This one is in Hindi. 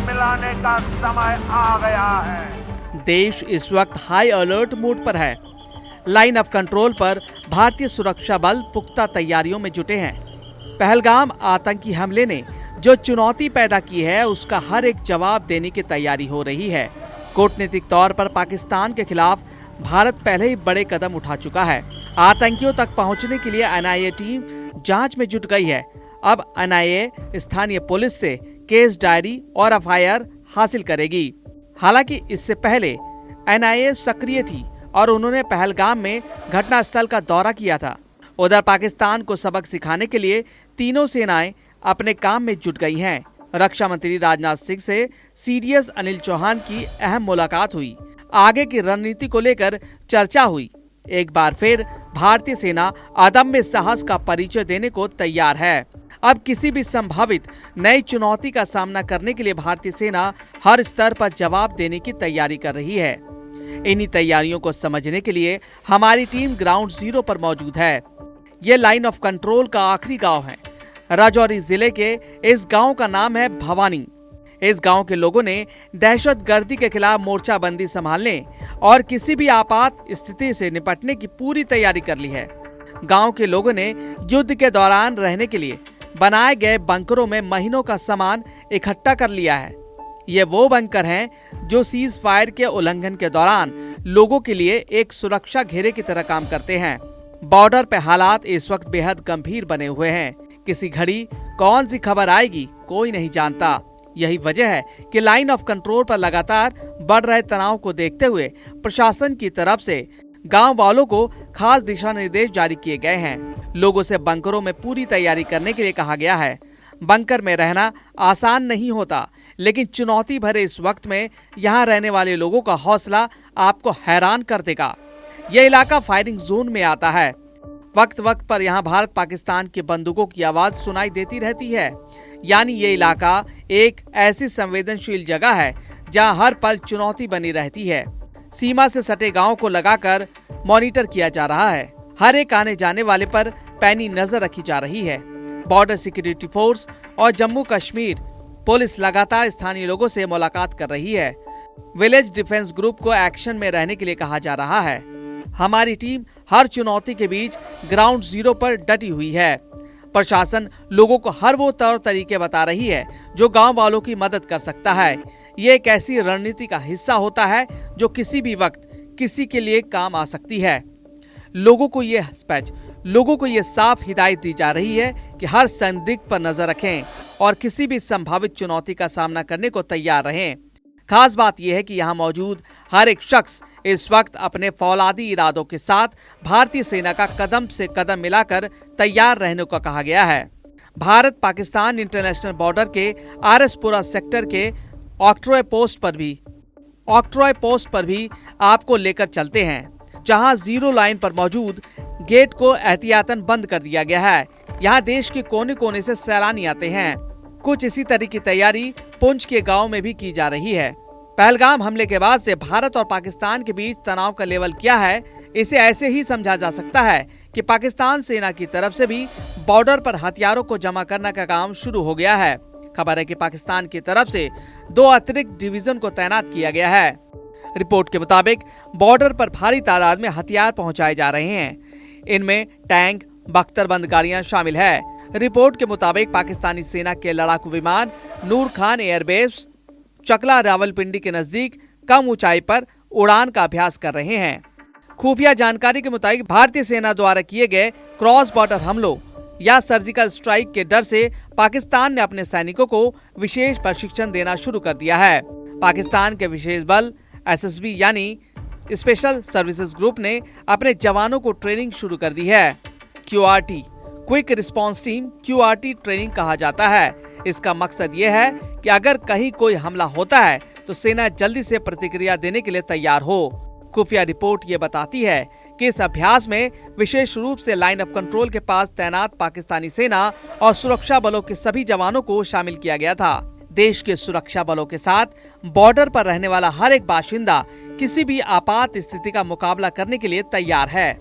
मिलाने का समय आ गया है। देश इस वक्त हाई अलर्ट मोड पर है। लाइन ऑफ कंट्रोल पर भारतीय सुरक्षा बल पुख्ता तैयारियों में जुटे हैं। पहलगाम आतंकी हमले ने जो चुनौती पैदा की है, उसका हर एक जवाब देने की तैयारी हो रही है। कूटनीतिक तौर पर पाकिस्तान के खिलाफ भारत पहले ही बड़े कदम उठा चुका है। आतंकियों तक पहुंचने के लिए एनआईए टीम जांच में जुट गई है। अब एनआईए स्थानीय पुलिस से केस डायरी और एफआईआर हासिल करेगी। हालांकि इससे पहले एनआईए सक्रिय थी और उन्होंने पहलगाम में घटनास्थल का दौरा किया था। उधर पाकिस्तान को सबक सिखाने के लिए तीनों सेनाएं अपने काम में जुट गई हैं। रक्षा मंत्री राजनाथ सिंह से सीडीएस अनिल चौहान की अहम मुलाकात हुई। आगे की रणनीति को लेकर चर्चा हुई। एक बार फिर भारतीय सेना अदम्य साहस का परिचय देने को तैयार है। अब किसी भी संभावित नई चुनौती का सामना करने के लिए भारतीय सेना हर स्तर पर जवाब देने की तैयारी कर रही है। इन्हीं तैयारियों को समझने के लिए हमारी टीम ग्राउंड जीरो पर मौजूद है। ये लाइन ऑफ कंट्रोल का आखिरी गांव है। राजौरी जिले के इस गांव का नाम है भवानी। इस गांव के लोगों ने दहशतगर्दी के खिलाफ मोर्चाबंदी संभालने और किसी भी आपात स्थिति से निपटने की पूरी तैयारी कर ली है। गांव के लोगों ने युद्ध के दौरान रहने के लिए बनाए गए बंकरों में महीनों का सामान इकट्ठा कर लिया है। ये वो बंकर हैं जो सीज फायर के उल्लंघन के दौरान लोगों के लिए एक सुरक्षा घेरे की तरह काम करते हैं। बॉर्डर पे हालात इस वक्त बेहद गंभीर बने हुए हैं। किसी घड़ी कौन सी खबर आएगी कोई नहीं जानता। यही वजह है कि लाइन ऑफ कंट्रोल पर लगातार बढ़ रहे तनाव को देखते हुए प्रशासन की तरफ से गांव वालों को खास दिशा निर्देश जारी किए गए हैं। लोगों से बंकरों में पूरी तैयारी करने के लिए कहा गया है। बंकर में रहना आसान नहीं होता, लेकिन चुनौती भरे इस वक्त में यहाँ रहने वाले लोगों का हौसला आपको हैरान कर देगा। यह इलाका फायरिंग जोन में आता है। वक्त वक्त पर यहाँ भारत पाकिस्तान की बंदूकों की आवाज सुनाई देती रहती है। यानी ये इलाका एक ऐसी संवेदनशील जगह है जहाँ हर पल चुनौती बनी रहती है। सीमा से सटे गांव को लगाकर मॉनिटर किया जा रहा है। हर एक आने जाने वाले पर पैनी नजर रखी जा रही है। बॉर्डर सिक्योरिटी फोर्स और जम्मू कश्मीर पुलिस लगातार स्थानीय लोगों से मुलाकात कर रही है। विलेज डिफेंस ग्रुप को एक्शन में रहने के लिए कहा जा रहा है। हमारी टीम हर चुनौती के बीच ग्राउंड जीरो पर डटी हुई है। प्रशासन लोगों को हर वो तौर तरीके बता रही है जो गांव वालों की मदद कर सकता है। ये एक ऐसी रणनीति का हिस्सा होता है जो किसी भी वक्त किसी के लिए काम आ सकती है। लोगों को ये साफ हिदायत दी जा रही है कि हर संदिग्ध पर नजर रखें और किसी भी संभावित चुनौती का सामना करने को तैयार रहें। खास बात यह है कि यहाँ मौजूद हर एक शख्स इस वक्त अपने फौलादी इरादों के साथ भारतीय सेना का कदम से कदम मिलाकर तैयार रहने को कहा गया है। भारत पाकिस्तान इंटरनेशनल बॉर्डर के आरएसपुरा सेक्टर के ऑक्ट्रॉय पोस्ट पर भी आपको लेकर चलते हैं, जहां जीरो लाइन पर मौजूद गेट को एहतियातन बंद कर दिया गया है। यहां देश के कोने कोने से सैलानी आते हैं। कुछ इसी तरह की तैयारी पुंछ के गांव में भी की जा रही है। पहलगाम हमले के बाद से भारत और पाकिस्तान के बीच तनाव का लेवल क्या है, इसे ऐसे ही समझा जा सकता है कि पाकिस्तान सेना की तरफ से भी बॉर्डर पर हथियारों को जमा करने का काम शुरू हो गया है। खबर है कि पाकिस्तान की तरफ से 2 अतिरिक्त डिवीजन को तैनात किया गया है। रिपोर्ट के मुताबिक बॉर्डर पर भारी तादाद में हथियार पहुंचाए जा रहे हैं। इनमें टैंक, बख्तरबंद गाड़ियां शामिल है। रिपोर्ट के मुताबिक पाकिस्तानी सेना के लड़ाकू विमान नूर खान एयरबेस चकला रावलपिंडी के नजदीक कम ऊंचाई पर उड़ान का अभ्यास कर रहे हैं। खुफिया जानकारी के मुताबिक भारतीय सेना द्वारा किए गए क्रॉस बॉर्डर हमलों या सर्जिकल स्ट्राइक के डर से पाकिस्तान ने अपने सैनिकों को विशेष प्रशिक्षण देना शुरू कर दिया है। पाकिस्तान के विशेष बल एसएसबी यानी स्पेशल सर्विसेज ग्रुप ने अपने जवानों को ट्रेनिंग शुरू कर दी है। QRT quick response team QRT training कहा जाता है। इसका मकसद ये है कि अगर कहीं कोई हमला होता है तो सेना जल्दी से प्रतिक्रिया देने के लिए तैयार हो। खुफिया रिपोर्ट ये बताती है कि इस अभ्यास में विशेष रूप से लाइन ऑफ कंट्रोल के पास तैनात पाकिस्तानी सेना और सुरक्षा बलों के सभी जवानों को शामिल किया गया था। देश के सुरक्षा बलों के साथ बॉर्डर पर रहने वाला हर एक बाशिंदा किसी भी आपात स्थिति का मुकाबला करने के लिए तैयार है।